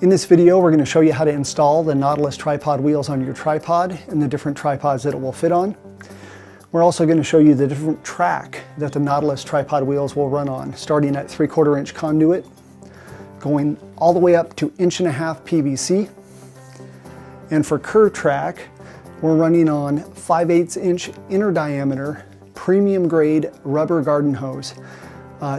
In this video, we're going to show you how to install the Nautilus tripod wheels on your tripod and the different tripods that it will fit on. We're also going to show you the different track that the Nautilus tripod wheels will run on, starting at 3/4 inch conduit, going all the way up to 1.5 PVC. And for curve track, we're running on 5/8 inch inner diameter, premium grade rubber garden hose.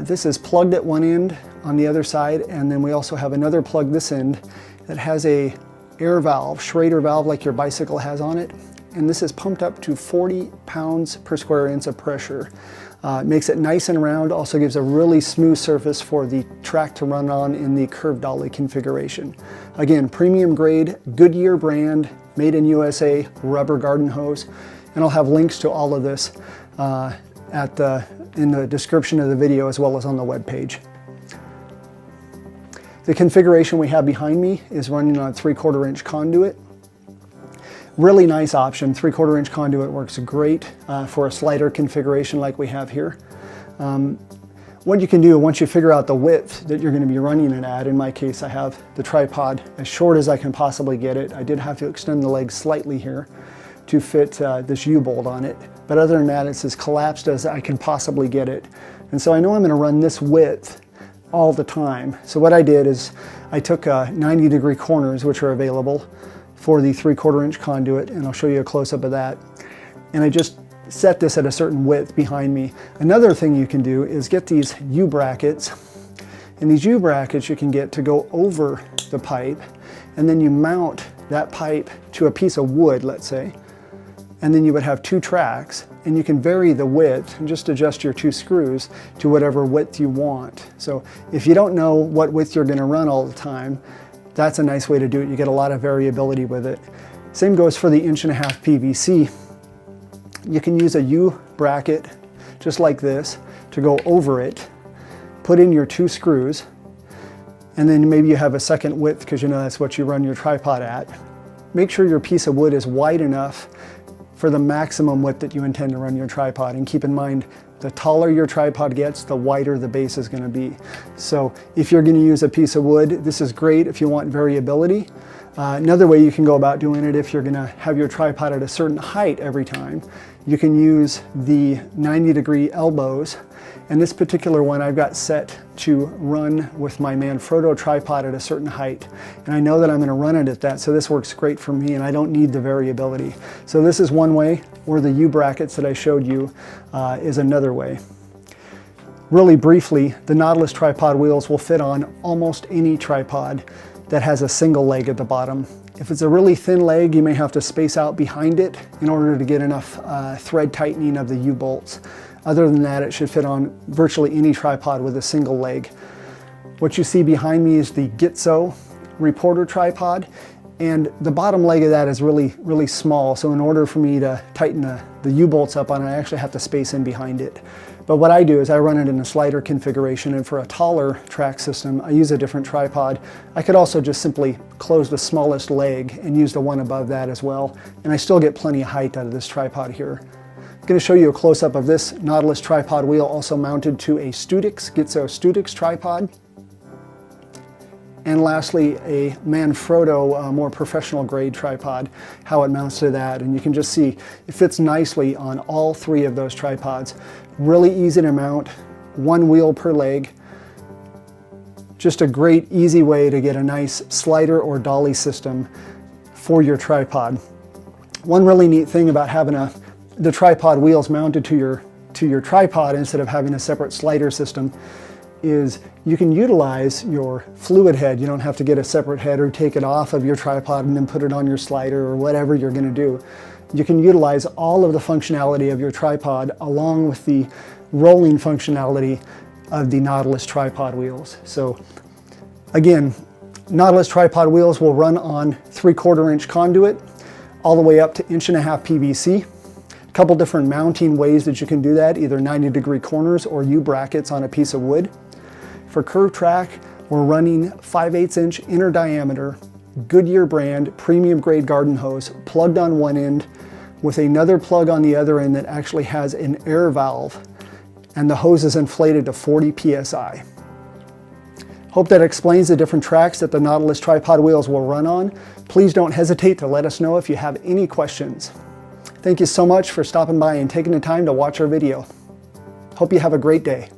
This is plugged at one end on the other side, and then we also have another plug this end that has a air valve, Schrader valve like your bicycle has on it. And this is pumped up to 40 pounds per square inch of pressure. It makes it nice and round, also gives a really smooth surface for the track to run on in the curved dolly configuration. Again, premium grade, Goodyear brand, made in USA, rubber garden hose. And I'll have links to all of this in the description of the video as well as on the web page. The configuration we have behind me is running on 3/4 inch conduit. Really nice option. 3/4 inch conduit works great for a slider configuration like we have here. What you can do once you figure out the width that you're going to be running it at, in my case I have the tripod as short as I can possibly get it. I did have to extend the legs slightly here to fit this U-bolt on it. But other than that, it's as collapsed as I can possibly get it. And so I know I'm going to run this width all the time. So what I did is I took 90-degree corners, which are available for the 3/4 inch conduit, and I'll show you a close-up of that. And I just set this at a certain width behind me. Another thing you can do is get these U-brackets. And these U-brackets you can get to go over the pipe, and then you mount that pipe to a piece of wood, let's say. And then you would have two tracks, and you can vary the width and just adjust your two screws to whatever width you want. So if you don't know what width you're going to run all the time, that's a nice way to do it. You get a lot of variability with it. Same goes for the 1.5 PVC. You can use a U bracket just like this to go over it, put in your two screws, and then maybe you have a second width because you know that's what you run your tripod at. Make sure your piece of wood is wide enough for the maximum width that you intend to run your tripod. And keep in mind, the taller your tripod gets, the wider the base is going to be. So if you're going to use a piece of wood, this is great if you want variability. Another way you can go about doing it, if you're going to have your tripod at a certain height every time, you can use the 90-degree elbows. And this particular one I've got set to run with my Manfrotto tripod at a certain height. And I know that I'm going to run it at that, so this works great for me and I don't need the variability. So this is one way, or the U-brackets that I showed you is another way. Really briefly, the Nautilus tripod wheels will fit on almost any tripod that has a single leg at the bottom. If it's a really thin leg, you may have to space out behind it in order to get enough thread tightening of the U-bolts. Other than that, it should fit on virtually any tripod with a single leg. What you see behind me is the Gitzo reporter tripod, and the bottom leg of that is really small. So in order for me to tighten the U-bolts up on it, I actually have to space in behind it. But what I do is I run it in a slider configuration, and for a taller track system, I use a different tripod. I could also just simply close the smallest leg and use the one above that as well, and I still get plenty of height out of this tripod here. I'm going to show you a close-up of this Nautilus tripod wheel, also mounted to a Gitzo Studix tripod. And lastly, a Manfrotto more professional grade tripod, how it mounts to that. And you can just see it fits nicely on all three of those tripods. Really easy to mount, one wheel per leg. Just a great, easy way to get a nice slider or dolly system for your tripod. One really neat thing about having the tripod wheels mounted to your tripod instead of having a separate slider system is you can utilize your fluid head. You don't have to get a separate head or take it off of your tripod and then put it on your slider or whatever you're going to do. You can utilize all of the functionality of your tripod along with the rolling functionality of the Nautilus tripod wheels. So again, Nautilus tripod wheels will run on 3/4 inch conduit all the way up to 1.5 PVC. A couple different mounting ways that you can do that, either 90-degree corners or U-brackets on a piece of wood. For curve track, we're running 5/8 inch inner diameter, Goodyear brand, premium grade garden hose, plugged on one end with another plug on the other end that actually has an air valve, and the hose is inflated to 40 PSI. Hope that explains the different tracks that the Nautilus tripod wheels will run on. Please don't hesitate to let us know if you have any questions. Thank you so much for stopping by and taking the time to watch our video. Hope you have a great day.